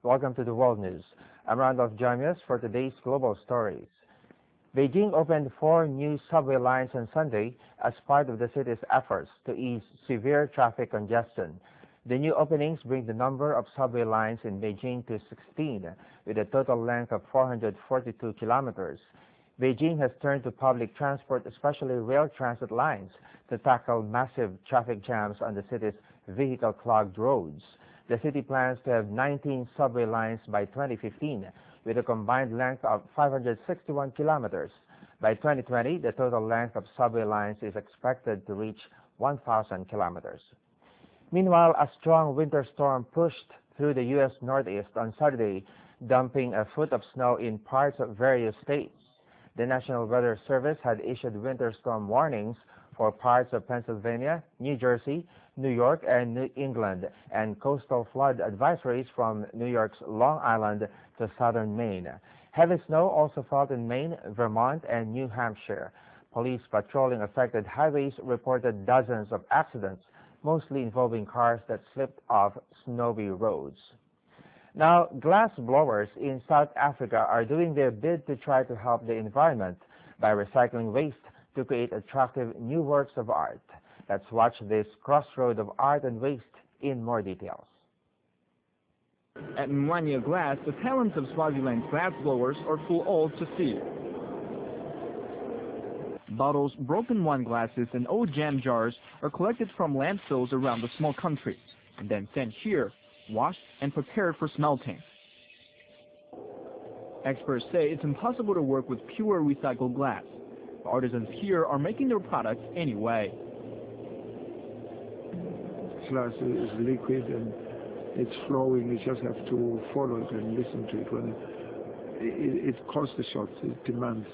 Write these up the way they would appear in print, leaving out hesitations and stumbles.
Welcome to the World News. I'm Randolf Jamias for today's global stories. Beijing opened 4 new subway lines on Sunday as part of the city's efforts to ease severe traffic congestion. The new openings bring the number of subway lines in Beijing to 16, with a total length of 442 kilometers. Beijing has turned to public transport, especially rail transit lines, to tackle massive traffic jams on the city's vehicle-clogged roads. The city plans to have 19 subway lines by 2015, with a combined length of 561 kilometers. By 2020, the total length of subway lines is expected to reach 1,000 kilometers. Meanwhile, a strong winter storm pushed through the U.S. Northeast on Saturday, dumping a foot of snow in parts of various states. The National Weather Service had issued winter storm warnings for parts of Pennsylvania, New Jersey, New York, and New England, and coastal flood advisories from New York's Long Island to southern Maine. Heavy snow also fell in Maine, Vermont, and New Hampshire. Police patrolling affected highways reported dozens of accidents, mostly involving cars that slipped off snowy roads. Now, glass blowers in South Africa are doing their bit to try to help the environment by recycling waste to create attractive new works of art. Let's watch this crossroad of art and waste in more details. At Mwanya Glass, the talents of Swaziland's glass blowers are full all to see. Bottles, broken wine glasses, and old jam jars are collected from landfills around the small country and then sent here, washed and prepared for smelting. Experts say it's impossible to work with pure recycled glass. The artisans here are making their products anyway. Glass is liquid and it's flowing. You just have to follow it and listen to it. When it calls the shots, it demands.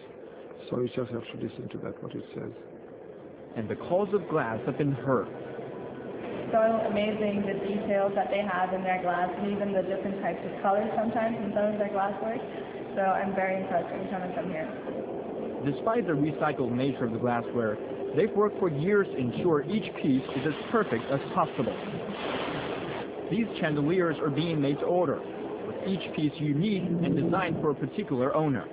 So you just have to listen to that, what it says. And the calls of glass have been heard. So amazing, the details that they have in their glass, and even the different types of colors sometimes in some of their glasswork. So I'm very impressed every time I come here. Despite the recycled nature of the glassware, they've worked for years to ensure each piece is as perfect as possible. These chandeliers are being made to order, with each piece unique and designed for a particular owner.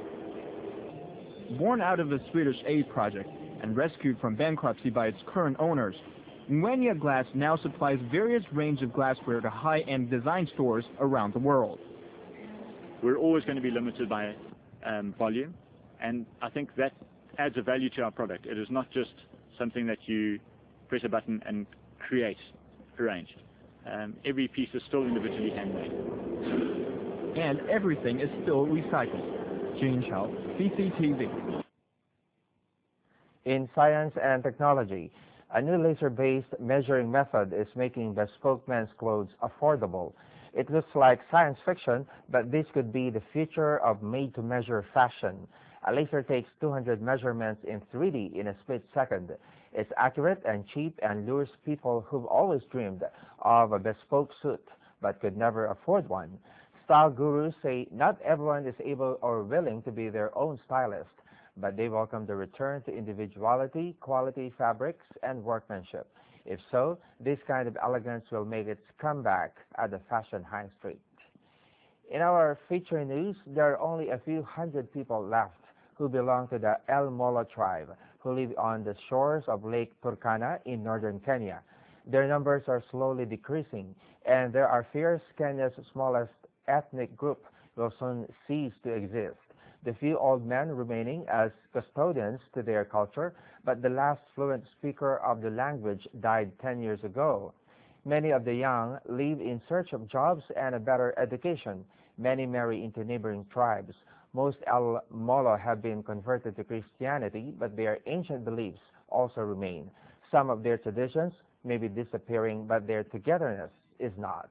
Born out of a Swedish aid project and rescued from bankruptcy by its current owners, Mwanya Glass now supplies various range of glassware to high-end design stores around the world. We're always going to be limited by volume, and I think that adds a value to our product. It is not just something that you press a button and create arranged. Every piece is still individually handmade. And everything is still recycled. Jin Chao, CCTV. In science and technology, a new laser-based measuring method is making bespoke men's clothes affordable. It looks like science fiction, but this could be the future of made-to-measure fashion. A laser takes 200 measurements in 3D in a split second. It's accurate and cheap and lures people who've always dreamed of a bespoke suit, but could never afford one. Style gurus say not everyone is able or willing to be their own stylist, but they welcome the return to individuality, quality fabrics, and workmanship. If so, this kind of elegance will make its comeback at the fashion high street. In our feature news, there are only a few hundred people left who belong to the El Molo tribe, who live on the shores of Lake Turkana in northern Kenya. Their numbers are slowly decreasing, and there are fears Kenya's smallest ethnic group will soon cease to exist. The few old men remaining as custodians to their culture, but the last fluent speaker of the language died 10 years ago. Many of the young live in search of jobs and a better education. Many marry into neighboring tribes. Most El Molo have been converted to Christianity, but their ancient beliefs also remain. Some of their traditions may be disappearing, but their togetherness is not.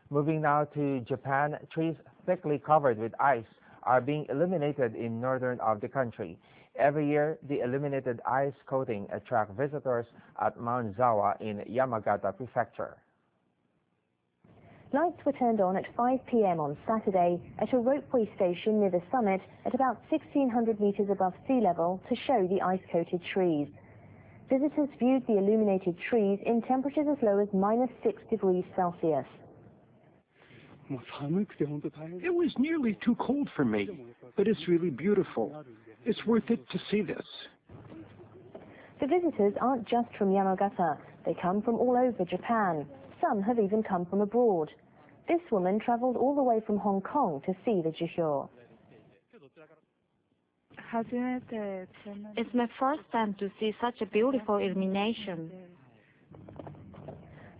Moving now to Japan, trees thickly covered with ice are being eliminated in northern of the country. Every year, the eliminated ice coating attracts visitors at Mount Zawa in Yamagata Prefecture. Lights were turned on at 5 p.m. on Saturday at a ropeway station near the summit at about 1,600 meters above sea level to show the ice-coated trees. Visitors viewed the illuminated trees in temperatures as low as -6 degrees Celsius. It was nearly too cold for me, but it's really beautiful. It's worth it to see this. The visitors aren't just from Yamagata. They come from all over Japan. Some have even come from abroad. This woman traveled all the way from Hong Kong to see the Juhyo. It's my first time to see such a beautiful illumination.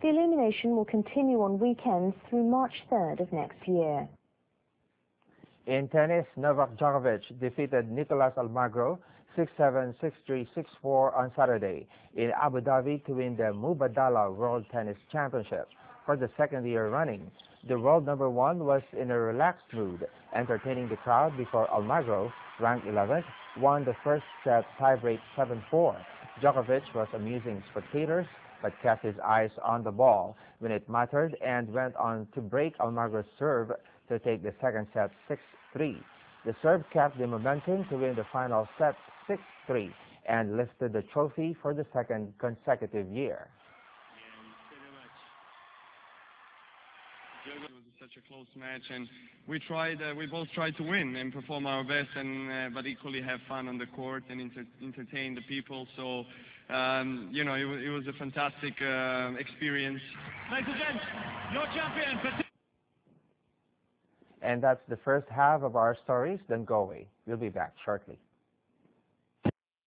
The illumination will continue on weekends through March 3rd of next year. In tennis, Novak Djokovic defeated Nicolas Almagro 6-7, 6-3, 6-4 on Saturday in Abu Dhabi to win the Mubadala World Tennis Championship. For the second year running, the world number one was in a relaxed mood, entertaining the crowd before Almagro, ranked 11th, won the first set tiebreak 7-4. Djokovic was amusing spectators, but kept his eyes on the ball when it mattered and went on to break Almagro's serve to take the second set 6-3. The serve kept the momentum to win the final set 6-3 and lifted the trophy for the second consecutive year. It was such a close match, and we both tried to win and perform our best, and but equally have fun on the court and entertain the people. So, you know, it was a fantastic experience. Ladies and gents, your champion. And that's the first half of our stories. Don't go away. We'll be back shortly.